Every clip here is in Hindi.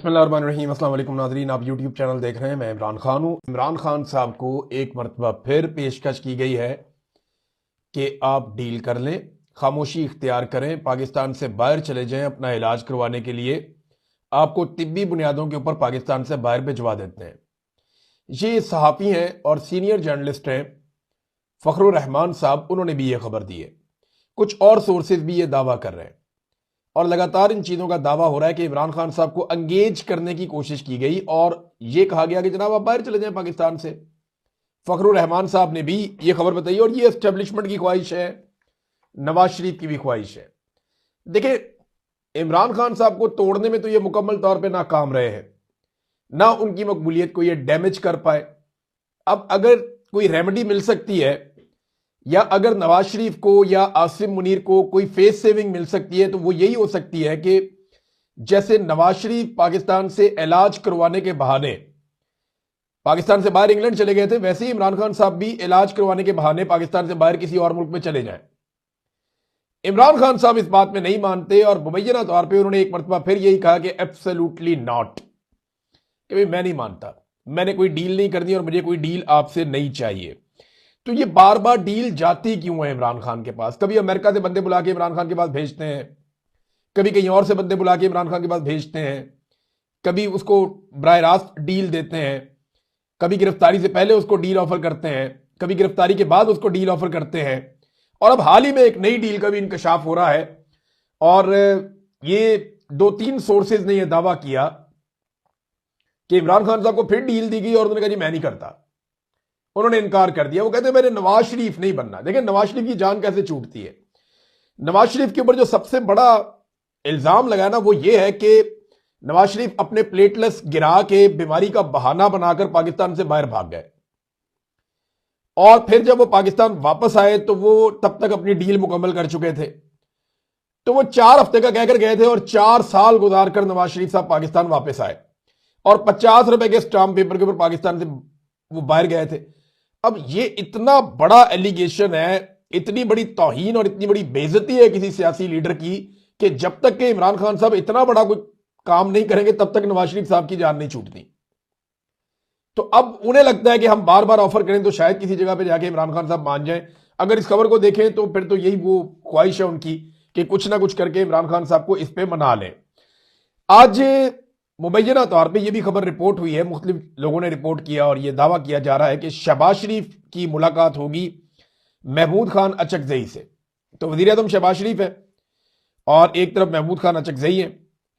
बिस्मिल्लाहिर्रहमानिर्रहीम। अस्सलाम वालेकुम नाज़रीन, आप यूट्यूब चैनल देख रहे हैं। मैं इमरान खान हूँ। इमरान खान साहब को एक मरतबा फिर पेशकश की गई है कि आप डील कर लें, खामोशी इख्तियार करें, पाकिस्तान से बाहर चले जाएं अपना इलाज करवाने के लिए। आपको तिब्बी बुनियादों के ऊपर पाकिस्तान से बाहर भिजवा देते हैं। ये सहाफ़ी हैं और सीनियर जर्नलिस्ट हैं फ़खरुर रहमान साहब, उन्होंने भी ये खबर दी है। कुछ और सोर्सेज भी ये दावा कर रहे हैं और लगातार इन चीज़ों का दावा हो रहा है कि इमरान खान साहब को एंगेज करने की कोशिश की गई और यह कहा गया कि जनाब आप बाहर चले जाएं पाकिस्तान से। फ़खरुर रहमान साहब ने भी यह खबर बताई और ये एस्टेब्लिशमेंट की ख्वाहिश है, नवाज शरीफ की भी ख्वाहिश है। देखिए, इमरान खान साहब को तोड़ने में तो ये मुकम्मल तौर पर नाकाम रहे हैं, ना उनकी मकबूलियत को ये डैमेज कर पाए। अब अगर कोई रेमेडी मिल सकती है या अगर नवाज शरीफ को या आसिम मुनीर को कोई फेस सेविंग मिल सकती है तो वो यही हो सकती है कि जैसे नवाज शरीफ पाकिस्तान से इलाज करवाने के बहाने पाकिस्तान से बाहर इंग्लैंड चले गए थे, वैसे ही इमरान खान साहब भी इलाज करवाने के बहाने पाकिस्तान से बाहर किसी और मुल्क में चले जाएं। इमरान खान साहब इस बात में नहीं मानते और मुबैना तौर पर उन्होंने एक मरतबा फिर यही कहा कि एब्सोल्युटली नॉट, कि भाई मैं नहीं मानता, मैंने कोई डील नहीं करनी और मुझे कोई डील आपसे नहीं चाहिए। तो ये बार बार डील जाती क्यों है इमरान खान के पास? कभी अमेरिका से बंदे बुला के इमरान खान के पास भेजते हैं, कभी कहीं और से बंदे बुला के इमरान खान के पास भेजते हैं, कभी उसको बराह रास्त डील देते हैं, कभी गिरफ्तारी से पहले उसको डील ऑफर करते हैं, कभी गिरफ्तारी के बाद उसको डील ऑफर करते हैं। और अब हाल ही में एक नई डील का भी इंकशाफ हो रहा है और ये 2-3 सोर्सेज ने यह दावा किया कि इमरान खान साहब को फिर डील दी गई और उन्होंने कहा जी मैं नहीं करता, उन्होंने इनकार कर दिया। वो कहते हैं मैंने नवाज शरीफ नहीं बनना। देखिए, नवाज शरीफ की जान कैसे छूटती है। नवाज शरीफ के ऊपर जो सबसे बड़ा इल्जाम लगाया ना वो ये है कि नवाज शरीफ अपने प्लेटलेट्स गिरा के बीमारी का बहाना बनाकर पाकिस्तान से बाहर भाग गए और फिर जब वो पाकिस्तान वापस आए तो वो तब तक अपनी डील मुकम्मल कर चुके थे। तो वो 4 हफ्ते का कहकर गए थे और 4 साल गुजार कर नवाज शरीफ साहब पाकिस्तान वापस आए और 50 रुपए के स्टाम्प पेपर के ऊपर पाकिस्तान से वो बाहर गए थे। अब ये इतना बड़ा एलिगेशन है, इतनी बड़ी तौहीन और इतनी बड़ी बेइज्जती है किसी सियासी लीडर की कि जब तक के इमरान खान साहब इतना बड़ा कोई काम नहीं करेंगे तब तक नवाज शरीफ साहब की जान नहीं छूटती। तो अब उन्हें लगता है कि हम बार बार ऑफर करें तो शायद किसी जगह पे जाके इमरान खान साहब मान जाएं। अगर इस खबर को देखें तो फिर तो यही वो ख्वाहिश है उनकी कि कुछ ना कुछ करके इमरान खान साहब को इस पे मना लें। आज मुबैना तौर पे ये भी खबर रिपोर्ट हुई है, मुख्तलिफ लोगों ने रिपोर्ट किया और ये दावा किया जा रहा है कि शहबाज शरीफ की मुलाकात होगी महमूद खान अचकजई से। तो वज़ीर आज़म शहबाज शरीफ है और एक तरफ महमूद खान अचकजई है,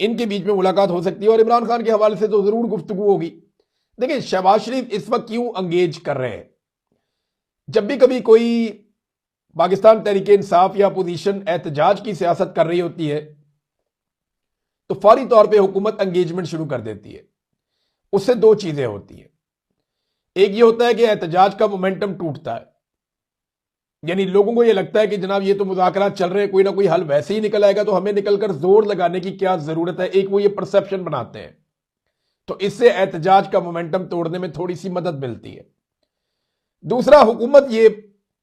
इनके बीच में मुलाकात हो सकती है और इमरान खान के हवाले से तो जरूर गुफ्तगू होगी। देखिए, शहबाज शरीफ इस वक्त क्यों अंगेज कर रहे हैं? जब भी कभी कोई पाकिस्तान तहरीक इंसाफ या अपोजिशन एहतजाज की सियासत कर रही होती है तो फौरी तौर पे हुकूमत एंगेजमेंट शुरू कर देती है। उससे 2 चीजें होती हैं। एक ये होता है कि एहतजाज का मोमेंटम टूटता है, यानी लोगों को यह लगता है कि जनाब ये तो मुज़ाकरात चल रहे हैं, कोई ना कोई हल वैसे ही निकल आएगा तो हमें निकलकर जोर लगाने की क्या जरूरत है। एक वो ये परसेप्शन बनाते हैं, तो इससे एहतजाज का मोमेंटम तोड़ने में थोड़ी सी मदद मिलती है। दूसरा, हुकूमत ये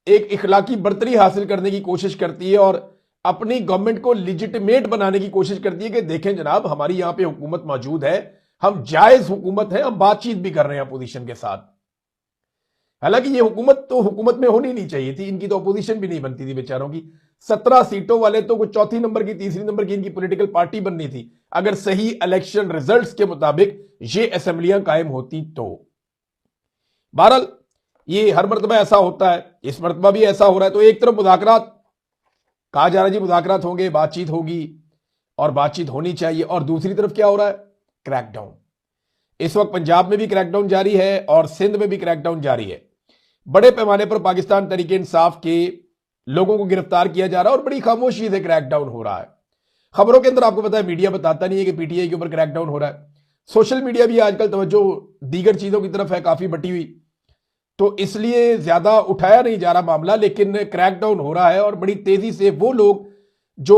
एक इखलाकी बर्तरी हासिल करने की कोशिश करती है और अपनी गवर्नमेंट को लिजिटिमेट बनाने की कोशिश करती है कि देखें जनाब हमारी यहां पे हुकूमत मौजूद है, हम जायज हुकूमत है, हम बातचीत भी कर रहे हैं अपोजिशन के साथ। हालांकि ये हुकूमत तो हुकूमत में होनी नहीं चाहिए थी, इनकी तो अपोजिशन भी नहीं बनती थी बेचारों की। 17 सीटों वाले तो कुछ चौथी नंबर की, तीसरी नंबर की इनकी पॉलिटिकल पार्टी बननी थी अगर सही इलेक्शन रिजल्ट्स के मुताबिक ये असेंबलियां कायम होती तो। बहरहाल ये हर मरतबा ऐसा होता है, इस मरतबा भी ऐसा हो रहा है। तो एक तरफ मुज़ाकरात कहा जा रहा है जी, मुज़ाकरात होंगे, बातचीत होगी और बातचीत होनी चाहिए, और दूसरी तरफ क्या हो रहा है? क्रैकडाउन। इस वक्त पंजाब में भी क्रैकडाउन जारी है और सिंध में भी क्रैकडाउन जारी है। बड़े पैमाने पर पाकिस्तान तहरीक इंसाफ के लोगों को गिरफ्तार किया जा रहा है और बड़ी खामोशी से क्रैकडाउन हो रहा है। खबरों के अंदर आपको पता है मीडिया बताता नहीं है कि पीटीआई के ऊपर क्रैकडाउन हो रहा है। सोशल मीडिया भी आजकल तवज्जो दीगर चीजों की तरफ है, काफी बटी हुई, तो इसलिए ज्यादा उठाया नहीं जा रहा मामला, लेकिन क्रैकडाउन हो रहा है और बड़ी तेजी से वो लोग जो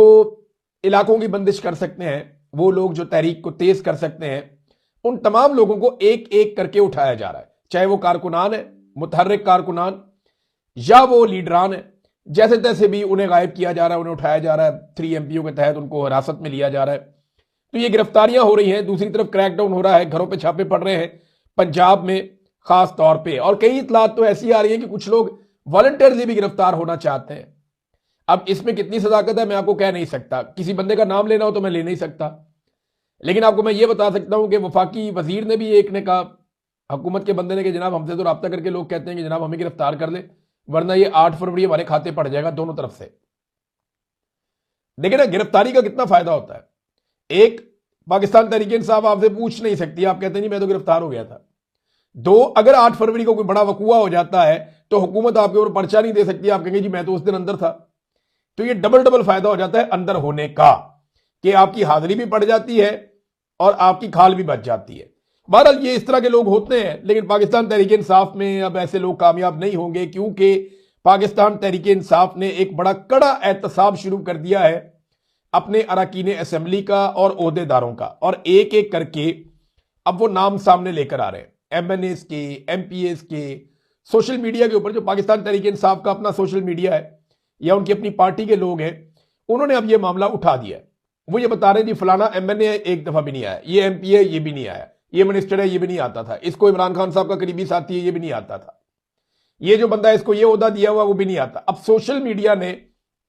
इलाकों की बंदिश कर सकते हैं, वो लोग जो तहरीक को तेज कर सकते हैं, उन तमाम लोगों को एक एक करके उठाया जा रहा है। चाहे वो कारकुनान है, मुतहर्रिक कारकुनान, या वो लीडरान है, जैसे तैसे भी उन्हें गायब किया जा रहा है, उन्हें उठाया जा रहा है। 3 MPO के तहत उनको हिरासत में लिया जा रहा है तो ये गिरफ्तारियां हो रही हैं, दूसरी तरफ क्रैकडाउन हो रहा है, घरों पे छापे पड़ रहे हैं पंजाब में खास तौर पे, और कई इतलात तो ऐसी आ रही है कि कुछ लोग वॉलंटियरली भी गिरफ्तार होना चाहते हैं। अब इसमें कितनी सदाकत है मैं आपको कह नहीं सकता, किसी बंदे का नाम लेना हो तो मैं ले नहीं सकता, लेकिन आपको मैं ये बता सकता हूं कि वफाकी वजीर ने भी एक ने कहा, हुकूमत के बंदे ने, कि जनाब हमसे तो रब्ता करके लोग कहते हैं कि जनाब हमें गिरफ्तार कर ले, वरना ये 8 फरवरी हमारे खाते पड़ जाएगा दोनों तरफ से। देखिए ना गिरफ्तारी का कितना फायदा होता है। एक, पाकिस्तान तहरीक इंसाफ आपसे पूछ नहीं सकती, आप कहते नहीं मैं तो गिरफ्तार हो गया था। दो, अगर 8 फरवरी को कोई बड़ा वकूआ हो जाता है तो हुकूमत आपके ऊपर पर्चा नहीं दे सकती, आप कहेंगे जी मैं तो उस दिन अंदर था। तो ये डबल डबल फायदा हो जाता है अंदर होने का, कि आपकी हाजिरी भी पड़ जाती है और आपकी खाल भी बच जाती है। बहरहाल ये इस तरह के लोग होते हैं, लेकिन पाकिस्तान तहरीक इंसाफ में अब ऐसे लोग कामयाब नहीं होंगे, क्योंकि पाकिस्तान तहरीक इंसाफ ने एक बड़ा कड़ा एहतसाब शुरू कर दिया है अपने अरकान असेंबली का और ओहदेदारों का, और एक एक करके अब वो नाम सामने लेकर आ रहे हैं, MNAs के, MPAs के, सोशल मीडिया के ऊपर जो पाकिस्तान तहरीक इंसाफ का अपना सोशल मीडिया है या उनकी अपनी पार्टी के लोग हैं, उन्होंने अब ये मामला उठा दिया है। वो ये बता रहे हैं जी फलाना MNA एक दफा भी नहीं आया, ये MP है ये भी नहीं आया, ये मिनिस्टर है ये भी नहीं आता था, इसको इमरान खान साहब का करीबी साथी है ये भी नहीं आता था, ये जो बंदा है इसको ये ओहदा दिया हुआ वो भी नहीं आता। अब सोशल मीडिया ने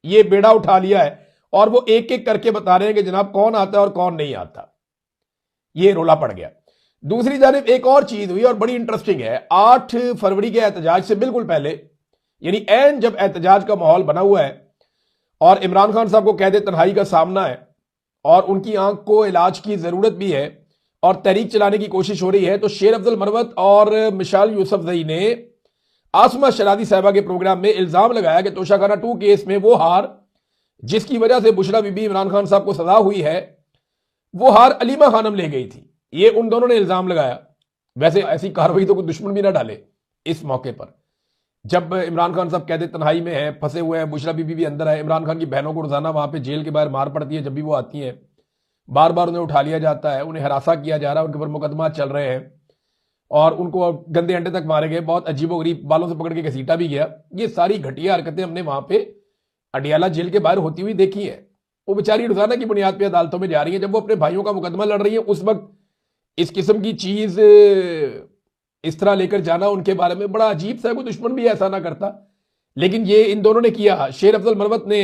ये बेड़ा उठा लिया है और वो एक एक करके बता रहे हैं कि जनाब कौन आता है और कौन नहीं आता। ये रोला पड़ गया। दूसरी जानिब एक और चीज हुई और बड़ी इंटरेस्टिंग है, 8 फरवरी के एहतजाज से बिल्कुल पहले, यानी एन जब एहतजाज का माहौल बना हुआ है और इमरान खान साहब को कैद तन्हाई का सामना है और उनकी आंख को इलाज की जरूरत भी है और तहरीक चलाने की कोशिश हो रही है, तो शेर अफजल मरवत और मिशाल यूसुफजई ने आसमा शरादी साहबा के प्रोग्राम में इल्जाम लगाया कि तोशाखाना 2 केस में वो हार जिसकी वजह से बुशरा बीबी इमरान खान साहब को सजा हुई है, वो हार अलीमा खानम ले गई थी। ये उन दोनों ने इल्जाम लगाया। वैसे ऐसी कार्रवाई तो कोई दुश्मन भी ना डाले इस मौके पर, जब इमरान खान साहब कैद तन्हाई में है, फंसे हुए हैं, बुशरा बीबी भी अंदर है, इमरान खान की बहनों को रोजाना वहां पे जेल के बाहर मार पड़ती है, जब भी वो आती हैं बार बार उन्हें उठा लिया जाता है, उन्हें हरासा किया जा रहा है, उनके ऊपर मुकदमा चल रहे हैं और उनको गंदे अंडे तक मारे गए, बहुत अजीबोगरीब बालों से पकड़ के घसीटा भी गया। ये सारी घटिया हरकतें हमने वहां पे अडियाला जेल के बाहर होती हुई देखी है। वो बेचारी रोजाना की बुनियाद पर अदालतों में जा रही है, जब वो अपने भाइयों का मुकदमा लड़ रही है उस वक्त इस किस्म की चीज इस तरह लेकर जाना उनके बारे में बड़ा अजीब सा है। कोई दुश्मन भी ऐसा ना करता, लेकिन ये इन दोनों ने किया। शेर अफजल मरवत ने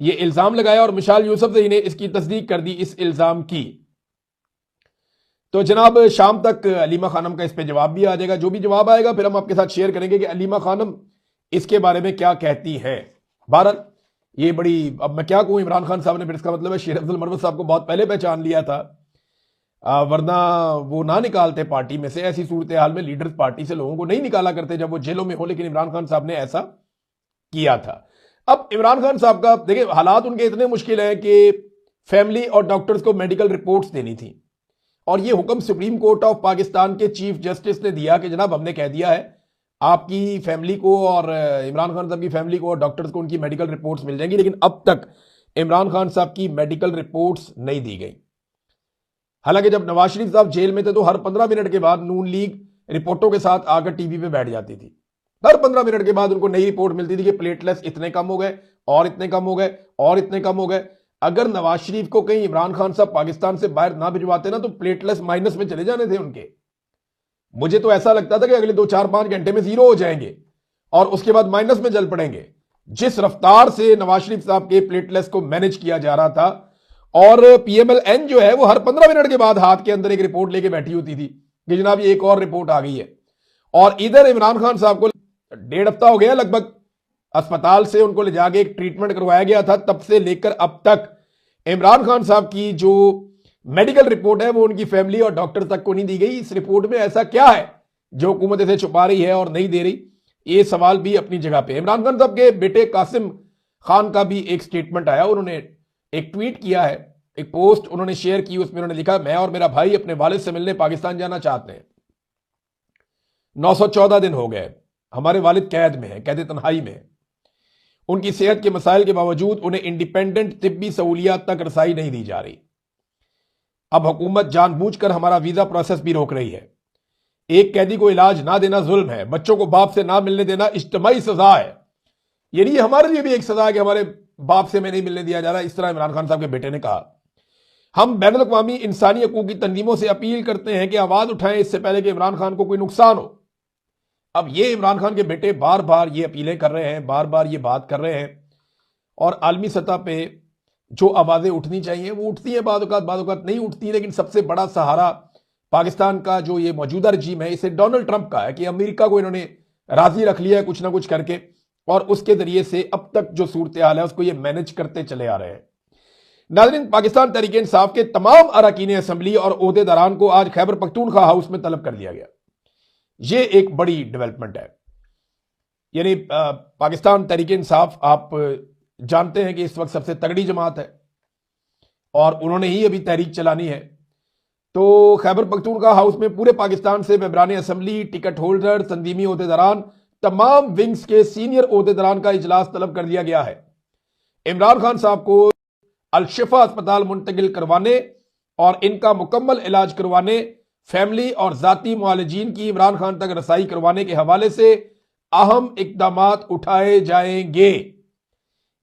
ये इल्जाम लगाया और मिशाल यूसुफजई ने इसकी तस्दीक कर दी इस इल्जाम की। तो जनाब शाम तक अलीमा खानम का इस पे जवाब भी आ जाएगा। जो भी जवाब आएगा फिर हम आपके साथ शेयर करेंगे कि अलीमा खानम इसके बारे में क्या कहती हैं। बहरहाल ये बड़ी, अब मैं क्या कहूं, इमरान खान साहब ने, फिर इसका मतलब है शेर अफजल मरवत साहब को बहुत पहले पहचान लिया था, वरना वो ना निकालते पार्टी में से। ऐसी सूरत हाल में लीडर्स पार्टी से लोगों को नहीं निकाला करते जब वो जेलों में हो, लेकिन इमरान खान साहब ने ऐसा किया था। अब इमरान खान साहब का देखिए हालात उनके इतने मुश्किल हैं कि फैमिली और डॉक्टर्स को मेडिकल रिपोर्ट्स देनी थी और ये हुक्म सुप्रीम कोर्ट ऑफ पाकिस्तान के चीफ जस्टिस ने दिया कि जनाब हमने कह दिया है आपकी फैमिली को और इमरान खान साहब की फैमिली को और डॉक्टर्स को उनकी मेडिकल रिपोर्ट्स मिल जाएंगी, लेकिन अब तक इमरान खान साहब की मेडिकल रिपोर्ट्स नहीं दी गई। हालांकि जब नवाज शरीफ साहब जेल में थे तो हर 15 मिनट के बाद नून लीग रिपोर्टों के साथ आकर टीवी पे बैठ जाती थी। हर 15 मिनट के बाद उनको नई रिपोर्ट मिलती थी कि प्लेटलेट्स इतने कम हो गए और इतने कम हो गए और इतने कम हो गए। अगर नवाज शरीफ को कहीं इमरान खान साहब पाकिस्तान से बाहर ना भिजवाते ना तो प्लेटलेट्स माइनस में चले जाने थे उनके। मुझे तो ऐसा लगता था कि अगले 2-4-5 घंटे में 0 हो जाएंगे और उसके बाद माइनस में चल पड़ेंगे। जिस रफ्तार से नवाज शरीफ साहब के प्लेटलेट्स को मैनेज किया जा रहा था, और PMLN जो है वो हर 15 मिनट के बाद हाथ के अंदर एक रिपोर्ट लेके बैठी होती थी कि जनाब ये एक और रिपोर्ट आ गई है। और इधर इमरान खान साहब को 1.5 हफ्ता हो गया लगभग, अस्पताल से उनको ले जाके एक ट्रीटमेंट करवाया गया था, तब से लेकर अब तक इमरान खान साहब की जो मेडिकल रिपोर्ट है वो उनकी फैमिली और डॉक्टर तक को नहीं दी गई। इस रिपोर्ट में ऐसा क्या है जो हुकूमत इसे छुपा रही है और नहीं दे रही, ये सवाल भी अपनी जगह पे। इमरान खान साहब के बेटे कासिम खान का भी एक स्टेटमेंट आया, उन्होंने एक ट्वीट किया है, एक पोस्ट उन्होंने शेयर की, उसमें उन्होंने लिखा मैं और मेरा भाई अपने वालिद से मिलने पाकिस्तान जाना चाहते हैं। 914 दिन हो गए, हमारे वालिद कैद में है, कैद तन्हाई में। उनकी सेहत के मसाइल के बावजूद उन्हें इंडिपेंडेंट तिब्बी सहूलियात तक रसाई नहीं दी जा रही। अब हुकूमत जानबूझकर हमारा वीजा प्रोसेस भी रोक रही है। एक कैदी को इलाज ना देना जुल्म है, बच्चों को बाप से ना मिलने देना इज्तिमाई सजा है। यानी हमारे लिए भी एक सजा है कि हमारे बाप से हमें नहीं मिलने दिया जा रहा। इस तरह इमरान खान साहब के बेटे ने कहा। हम बैनुल-अक़वामी इंसानी हकूक़ की तंजीमों से अपील करते हैं कि आवाज़ उठाएं इससे पहले कि इमरान खान को कोई नुकसान हो। अब ये इमरान खान के बेटे बार बार ये अपीलें कर रहे हैं, बार बार ये बात कर रहे हैं, और आलमी सतह पे जो आवाज़ें उठनी चाहिए वो उठती हैं, बाद औक़ात नहीं उठती। लेकिन सबसे बड़ा सहारा पाकिस्तान का जो ये मौजूदा रजीम है, इसे डोनाल्ड ट्रंप का है कि अमेरिका को इन्होंने राज़ी रख लिया है कुछ ना कुछ करके, और उसके ज़रिए से अब तक जो सूरत हाल है उसको ये मैनेज करते चले आ रहे हैं। नाज़रीन, पाकिस्तान तहरीक इंसाफ के तमाम अरकान असम्बली और ओहदेदारान को आज खैबर पख्तूनख्वा हाउस में तलब कर लिया गया। ये एक बड़ी डेवलपमेंट है। यानी पाकिस्तान तहरीक इंसाफ, आप जानते हैं कि इस वक्त सबसे तगड़ी जमात है और उन्होंने ही अभी तहरीक चलानी है। तो खैबर पख्तूनख्वा हाउस में पूरे पाकिस्तान से मेंबरान असम्बली, टिकट होल्डर, तंजीमी ओहदेदारान, तमाम विंग्स के सीनियर ओहदेदारान का इजलास तलब कर लिया गया है। इमरान खान साहब को अल-शिफा अस्पताल मुंतकिल करवाने और इनका मुकम्मल इलाज करवाने, फैमिली और जाती मुआलजीन की इमरान खान तक रसाई करवाने के हवाले से अहम इकदामात उठाए जाएंगे।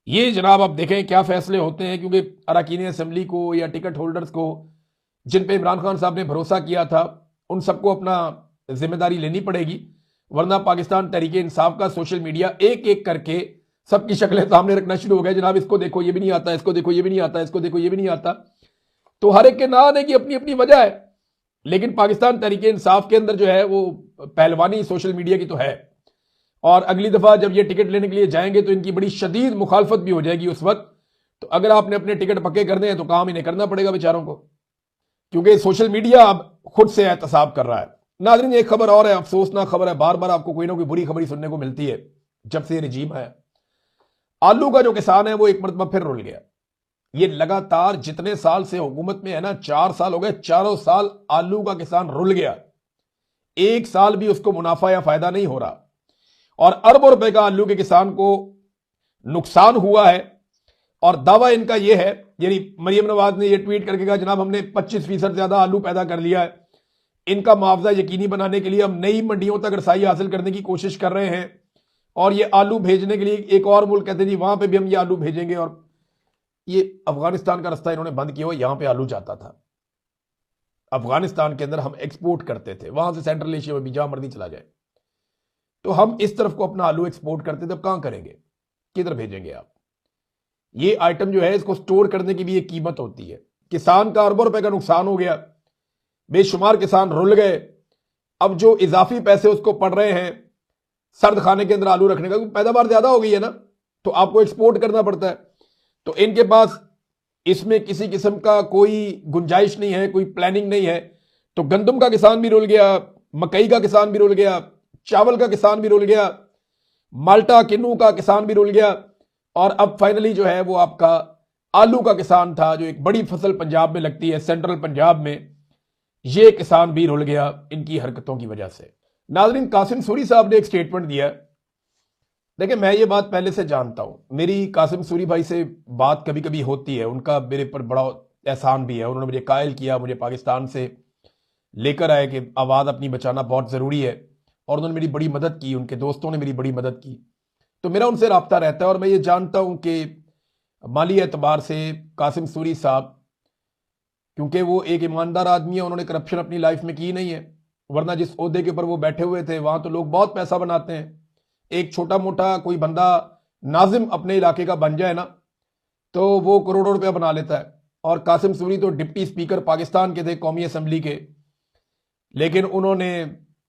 ये जनाब आप देखें क्या फैसले होते हैं, क्योंकि अरकान असम्बली को या टिकट होल्डर्स को जिन पे इमरान खान साहब ने भरोसा किया था, उन सबको अपना जिम्मेदारी लेनी पड़ेगी, वरना पाकिस्तान तहरीक इंसाफ का सोशल मीडिया एक एक करके सबकी शक्लें सामने रखना शुरू हो गया। जनाब इसको देखो ये भी नहीं आता, इसको देखो ये भी नहीं आता, इसको देखो ये भी नहीं आता। तो हर एक के ना आने की अपनी अपनी वजह है, लेकिन पाकिस्तान तहरीक इंसाफ के अंदर जो है वो पहलवानी सोशल मीडिया की तो है। और अगली दफा जब ये टिकट लेने के लिए जाएंगे तो इनकी बड़ी शदीद मुखालफत भी हो जाएगी उस वक्त। तो अगर आपने अपने टिकट पक्के करने हैं तो काम इन्हें करना पड़ेगा बेचारों को, क्योंकि सोशल मीडिया अब खुद से एहतसाब कर रहा है। नाज़रीन, एक खबर और है, अफसोसनाक खबर है, बार बार आपको कोई ना कोई बुरी खबर ही सुनने को मिलती है जब से ये रजीम है। आलू का जो किसान है वो एक मरतबा फिर रुल गया। ये लगातार जितने साल से हुकूमत में है ना, 4 साल हो गए, चारों साल आलू का किसान रुल गया। एक साल भी उसको मुनाफा या फायदा नहीं हो रहा, और अरबों रुपए का आलू के किसान को नुकसान हुआ है। और दावा इनका यह है, यानी मरियम नवाज ने यह ट्वीट करके कहा जनाब हमने 25% ज्यादा आलू पैदा कर लिया है, इनका मुआवजा यकीनी बनाने के लिए हम नई मंडियों तक रसाई हासिल करने की कोशिश कर रहे हैं, और ये आलू भेजने के लिए एक और मुल्क कहते जी वहां पे भी हम ये आलू भेजेंगे। और ये अफगानिस्तान का रास्ता इन्होंने बंद किया हुआ, यहां पे आलू जाता था। अफगानिस्तान के अंदर हम एक्सपोर्ट करते थे, वहां से सेंट्रल एशिया में भी जहां मर्जी चला जाए। तो हम इस तरफ को अपना आलू एक्सपोर्ट करते थे, अब कहां करेंगे, किधर भेजेंगे आप? ये आइटम जो है इसको स्टोर करने की भी एक कीमत होती है। किसान का अरबों रुपए का नुकसान हो गया, बेशुमार किसान रुल गए। अब जो इजाफी पैसे उसको पड़ रहे हैं सर्द खाने के अंदर आलू रखने का, पैदावार ज्यादा हो गई है ना, तो आपको एक्सपोर्ट करना पड़ता है। तो इनके पास इसमें किसी किस्म का कोई गुंजाइश नहीं है, कोई प्लानिंग नहीं है। तो गंदम का किसान भी रुल गया, मकई का किसान भी रुल गया, चावल का किसान भी रुल गया, माल्टा किन्नू का किसान भी रुल गया, और अब फाइनली जो है वो आपका आलू का किसान था, जो एक बड़ी फसल पंजाब में लगती है, सेंट्रल पंजाब में, ये किसान भी रुल गया इनकी हरकतों की वजह से। नाज़रीन, कासिम सूरी साहब ने एक स्टेटमेंट दिया। देखिए, मैं ये बात पहले से जानता हूं, मेरी कासिम सूरी भाई से बात कभी कभी होती है, उनका मेरे पर बड़ा एहसान भी है। उन्होंने मुझे कायल किया, मुझे पाकिस्तान से लेकर आए कि आवाज़ अपनी बचाना बहुत ज़रूरी है, और उन्होंने मेरी बड़ी मदद की, उनके दोस्तों ने मेरी बड़ी मदद की। तो मेरा उनसे रब्ता रहता है, और मैं ये जानता हूं कि माली एतबार से कासिम सूरी साहब, क्योंकि वो एक ईमानदार आदमी है, उन्होंने करप्शन अपनी लाइफ में की नहीं है, वरना जिस ओहदे के ऊपर वो बैठे हुए थे वहां तो लोग बहुत पैसा बनाते हैं। एक छोटा मोटा कोई बंदा नाजिम अपने इलाके का बन जाए ना, तो वो करोड़ों रुपया बना लेता है। और कासिम सूरी तो डिप्टी स्पीकर पाकिस्तान के थे, कौमी असम्बली के, लेकिन उन्होंने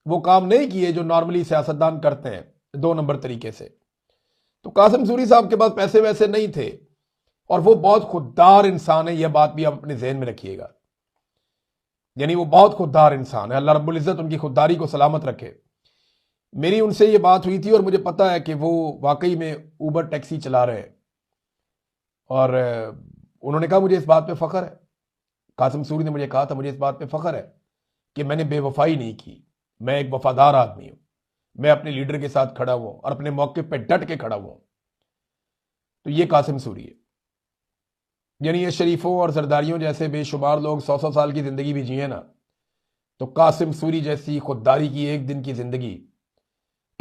वो काम नहीं किए जो नॉर्मली सियासतदान करते हैं 2 नंबर तरीके से। तो कासिम सूरी साहब के पास पैसे वैसे नहीं थे, और वो बहुत खुददार इंसान है, यह बात भी आप अपने जहन में रखिएगा। यानी वो बहुत खुददार इंसान है, अल्लाह रब्बुल इज्जत उनकी खुददारी को सलामत रखे। मेरी उनसे ये बात हुई थी, और मुझे पता है कि वो वाकई में ऊबर टैक्सी चला रहे हैं, और उन्होंने कहा मुझे इस बात पे फख्र है, कासिम सूरी ने मुझे कहा था मुझे इस बात पे फख्र है कि मैंने बेवफाई नहीं की, मैं एक वफादार आदमी हूं, मैं अपने लीडर के साथ खड़ा हुआ और अपने मौके पे डट के खड़ा हुआ। तो ये कासिम सूरी है। यानी ये शरीफों और सरदारियों जैसे बेशुमार लोग 100-100 साल की जिंदगी भी जिए ना, तो कासिम सूरी जैसी खुददारी की एक दिन की जिंदगी,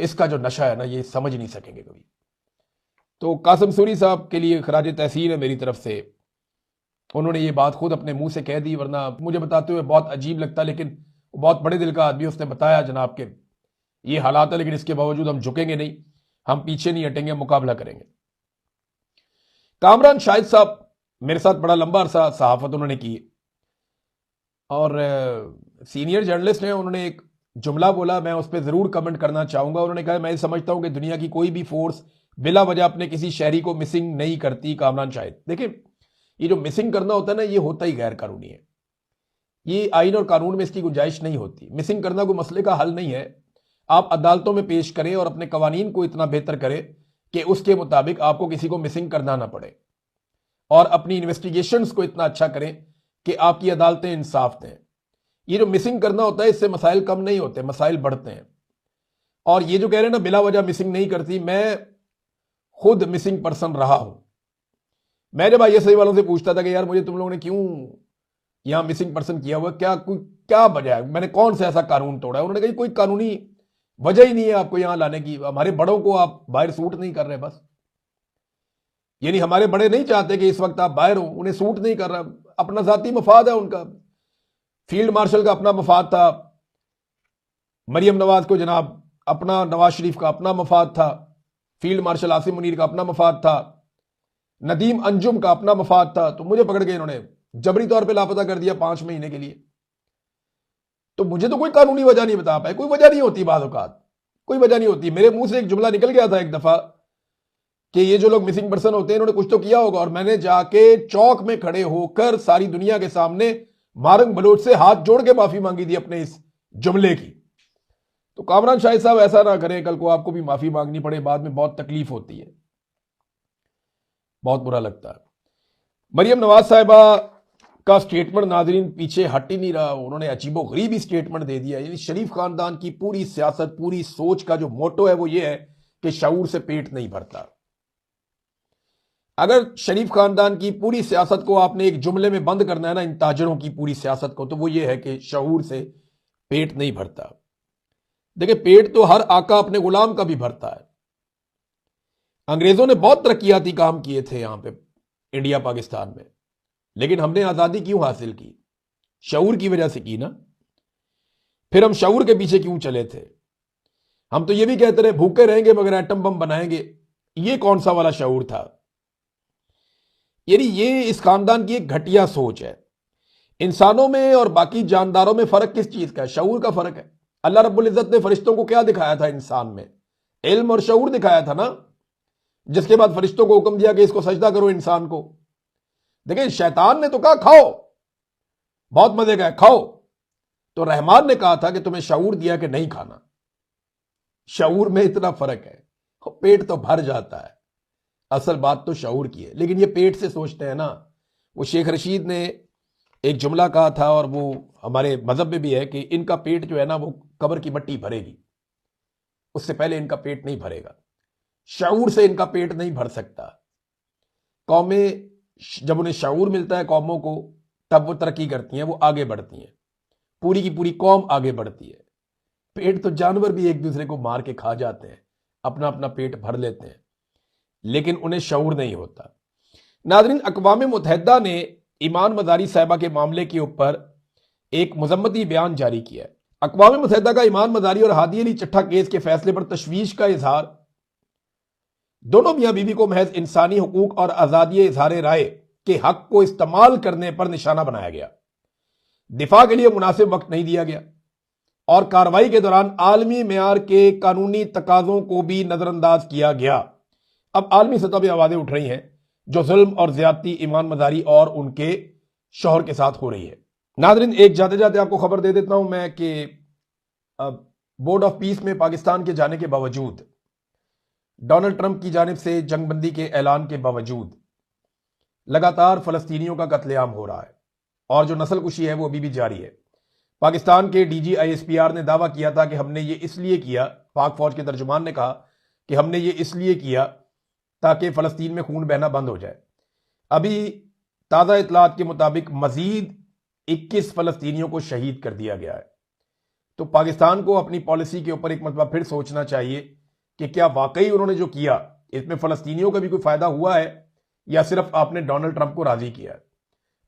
इसका जो नशा है ना, ये समझ नहीं सकेंगे कभी। तो कासिम सूरी साहब के लिए खराज तहसीन है मेरी तरफ से उन्होंने ये बात खुद अपने मुंह से कह दी, वरना मुझे बताते हुए बहुत अजीब लगता, लेकिन बहुत बड़े दिल का आदमी, उसने बताया जनाब के ये हालात है, लेकिन इसके बावजूद हम झुकेंगे नहीं, हम पीछे नहीं हटेंगे, मुकाबला करेंगे। कामरान शाहिद साहब मेरे साथ बड़ा लंबा अरसा सहाफत उन्होंने की, और सीनियर जर्नलिस्ट हैं, उन्होंने एक जुमला बोला, मैं उस पर जरूर कमेंट करना चाहूंगा। उन्होंने कहा मैं समझता हूं कि दुनिया की कोई भी फोर्स बिला वजह अपने किसी शहरी को मिसिंग नहीं करती। कामरान शाहिद, देखिए ये जो मिसिंग करना होता है ना, ये होता ही गैर कानूनी है, ये आइन और कानून में इसकी गुंजाइश नहीं होती। मिसिंग करना कोई मसले का हल नहीं है। आप अदालतों में पेश करें और अपने कवानीन को इतना बेहतर करें कि उसके मुताबिक आपको किसी को मिसिंग करना ना पड़े, और अपनी इन्वेस्टिगेशंस को इतना अच्छा करें कि आपकी अदालतें इंसाफ दें। ये जो मिसिंग करना होता है, इससे मसाइल कम नहीं होते, मसाइल बढ़ते हैं। और ये जो कह रहे हैं ना बिला वजह मिसिंग नहीं करती, मैं खुद मिसिंग पर्सन रहा हूं। मैं जब ISI वालों से पूछता था कि यार मुझे तुम लोगों ने क्यों यहां मिसिंग पर्सन किया हुआ, क्या वजह है, मैंने कौन सा ऐसा कानून तोड़ा है, उन्होंने कहा कोई कानूनी वजह ही नहीं है आपको यहां लाने की, हमारे बड़ों को आप बाहर सूट नहीं कर रहे बस। यानी हमारे बड़े नहीं चाहते कि इस वक्त आप बाहर हो, उन्हें सूट नहीं कर रहा, अपना जाती मफाद है उनका। फील्ड मार्शल का अपना मफाद था, मरियम नवाज को जनाब अपना, नवाज शरीफ का अपना मफाद था, फील्ड मार्शल आसिम मुनीर का अपना मफाद था, नदीम अंजुम का अपना मफाद था। तो मुझे पकड़ के इन्होंने जबरी तौर पे लापता कर दिया 5 महीने के लिए। तो मुझे तो कोई कानूनी वजह नहीं बता पाए, कोई वजह नहीं होती, बाज़ औक़ात कोई वजह नहीं होती। मेरे मुंह से एक जुमला निकल गया था एक दफा कि ये जो लोग मिसिंग पर्सन होते हैं इन्होंने कुछ तो किया होगा, और मैंने जाके चौक में खड़े होकर सारी दुनिया के सामने मारंग बलोच से हाथ जोड़ के माफी मांगी थी अपने इस जुमले की। तो कामरान शाहिद साहब ऐसा ना करें, कल को आपको भी माफी मांगनी पड़े, बाद में बहुत तकलीफ होती है, बहुत बुरा लगता है। मरियम नवाज साहिबा का स्टेटमेंट नाजरीन पीछे हट ही नहीं रहा, उन्होंने अजीबो गरीब ही स्टेटमेंट दे दिया। यानी शरीफ खानदान की पूरी सियासत, पूरी सोच का जो मोटो है वो ये है कि शऊर से पेट नहीं भरता। अगर शरीफ खानदान की पूरी सियासत को आपने एक जुमले में बंद करना है ना, इन ताजरों की पूरी सियासत को, तो वो ये है कि शऊर से पेट नहीं भरता। देखिए पेट तो हर आका अपने गुलाम का भी भरता है। अंग्रेजों ने बहुत तरक्याती काम किए थे यहां पे इंडिया पाकिस्तान में, लेकिन हमने आजादी क्यों हासिल की? शऊर की वजह से की ना। फिर हम शऊर के पीछे क्यों चले थे? हम तो ये भी कहते रहे भूखे रहेंगे मगर एटम बम बनाएंगे। ये कौन सा वाला शऊर था? यानी ये इस खानदान की एक घटिया सोच है। इंसानों में और बाकी जानदारों में फर्क किस चीज का है? शऊर का फर्क है। अल्लाह रब्बुल इज्जत ने फरिश्तों को क्या दिखाया था? इंसान में इल्म और शऊर दिखाया था ना, जिसके बाद फरिश्तों को हुक्म दिया कि इसको सजदा करो इंसान को। देखिए शैतान ने तो कहा खाओ, बहुत मजे का है, खाओ। तो रहमान ने कहा था कि तुम्हें शऊर दिया कि नहीं खाना। शऊर में इतना फर्क है, पेट तो भर जाता है, असल बात तो शऊर की है। लेकिन ये पेट से सोचते हैं ना। वो शेख रशीद ने एक जुमला कहा था, और वो हमारे मजहब में भी है कि इनका पेट जो है ना वो कब्र की मट्टी भरेगी, उससे पहले इनका पेट नहीं भरेगा। शऊर से इनका पेट नहीं भर सकता। कौमें जब उन्हें शऊर मिलता है कौमों को, तब वो तरक्की करती हैं, वो आगे बढ़ती हैं, पूरी की पूरी कौम आगे बढ़ती है। पेट तो जानवर भी एक दूसरे को मार के खा जाते हैं, अपना अपना पेट भर लेते हैं, लेकिन उन्हें शऊर नहीं होता। नाज़रीन, अक़वाम मुत्तहिदा ने ईमान मज़ारी साहिबा के मामले के ऊपर एक मुज़म्मती बयान जारी किया है। अक़वाम मुत्तहिदा का ईमान मज़ारी और हादी अली चट्ठा केस के फैसले पर तशवीश का इजहार। दोनों मियां बीवी को महज इंसानी हुकूक और आज़ादी इजहार राय के हक को इस्तेमाल करने पर निशाना बनाया गया, दिफा के लिए मुनासिब वक्त नहीं दिया गया, और कार्रवाई के दौरान आलमी मेयार के कानूनी तकाजों को भी नजरअंदाज किया गया। अब आलमी सतह पर आवाजें उठ रही हैं जो जुल्म और ज्यादती ईमान मज़ारी और उनके शौहर के साथ हो रही है। नाज़रीन, एक जाते जाते आपको खबर दे देता हूं मैं कि बोर्ड ऑफ पीस में पाकिस्तान के जाने के बावजूद, डोनाल्ड ट्रंप की जानिब से जंगबंदी के ऐलान के बावजूद लगातार फलस्तीनियों का कत्लेआम हो रहा है, और जो नस्लकुशी है वो अभी भी जारी है। पाकिस्तान के DG ISPR ने दावा किया था कि हमने ये इसलिए किया, पाक फौज के तर्जुमान ने कहा कि हमने ये इसलिए किया ताकि फलस्तीन में खून बहना बंद हो जाए। अभी ताज़ा इतलात के मुताबिक मजीद 21 फलस्तीनियों को शहीद कर दिया गया है। तो पाकिस्तान को अपनी पॉलिसी के ऊपर एक मरतबा फिर सोचना चाहिए कि क्या वाकई उन्होंने जो किया इसमें फलस्तीनियों का भी कोई फायदा हुआ है, या सिर्फ आपने डोनाल्ड ट्रंप को राजी किया है।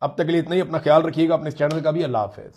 अब तक के लिए इतना ही, अपना ख्याल रखिएगा, अपने इस चैनल का भी। अल्लाह हाफिज़।